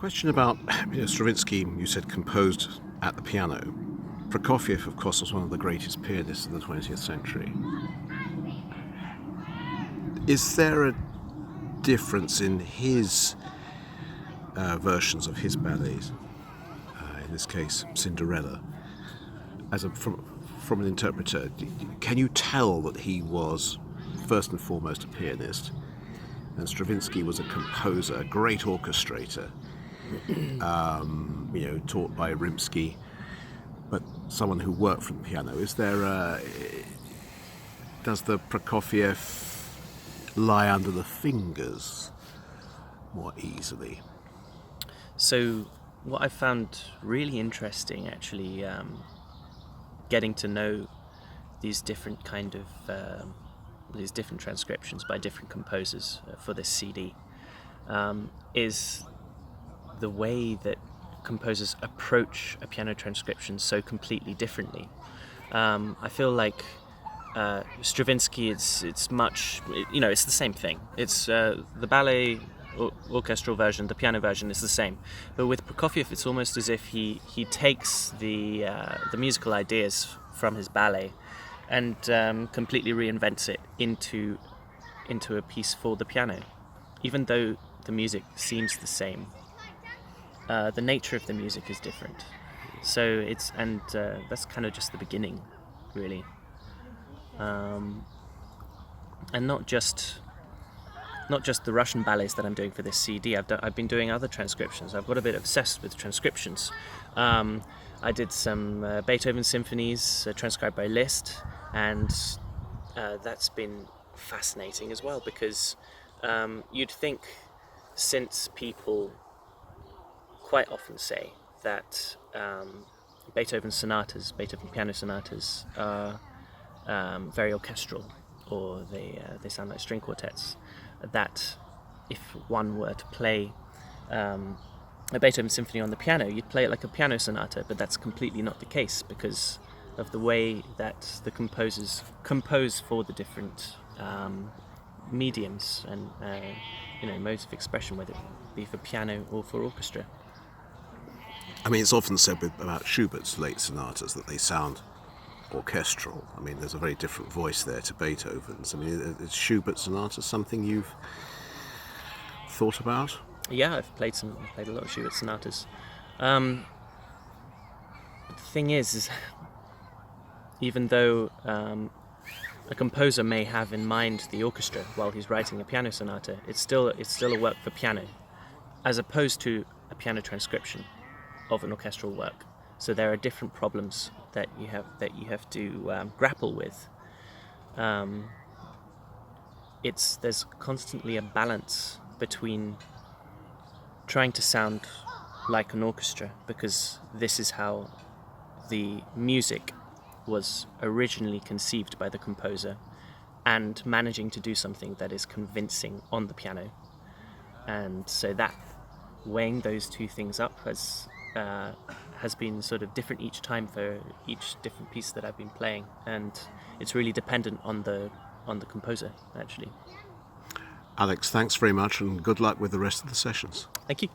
Question about Stravinsky, you said composed at the piano. Prokofiev, of course, was one of the greatest pianists of the 20th century. Is there a difference in his versions of his ballets, in this case Cinderella, from an interpreter? Can you tell that he was first and foremost a pianist, and Stravinsky was a composer, a great orchestrator, taught by Rimsky, but someone who worked from the piano? Does the Prokofiev lie under the fingers more easily? So what I found really interesting, actually, getting to know these different these different transcriptions by different composers for this CD, is the way that composers approach a piano transcription so completely differently. I feel like Stravinsky, it's the same thing. It's the ballet orchestral version, the piano version is the same. But with Prokofiev, it's almost as if he takes the musical ideas from his ballet and completely reinvents it into a piece for the piano. Even though the music seems the same, the nature of the music is different. So that's kind of just the beginning, really. And not just the Russian ballets that I'm doing for this CD. I've been doing other transcriptions. I've got a bit obsessed with transcriptions. I did some Beethoven symphonies transcribed by Liszt, and that's been fascinating as well, because you'd think, since people quite often say that Beethoven piano sonatas are very orchestral, or they sound like string quartets, that if one were to play a Beethoven symphony on the piano, you'd play it like a piano sonata, but that's completely not the case, because of the way that the composers compose for the different mediums and modes of expression, whether it be for piano or for orchestra. I mean, it's often said about Schubert's late sonatas that they sound orchestral. I mean, there's a very different voice there to Beethoven's. I mean, is Schubert sonata something you've thought about? Yeah, I've played a lot of Schubert sonatas. The thing is even though a composer may have in mind the orchestra while he's writing a piano sonata, it's still a work for piano, as opposed to a piano transcription of an orchestral work. So there are different problems that you have to grapple with. There's constantly a balance between trying to sound like an orchestra, because this is how the music was originally conceived by the composer, and managing to do something that is convincing on the piano. And so that weighing those two things up has been sort of different each time for each different piece that I've been playing, and it's really dependent on the composer, actually. Alex, thanks very much, and good luck with the rest of the sessions. Thank you.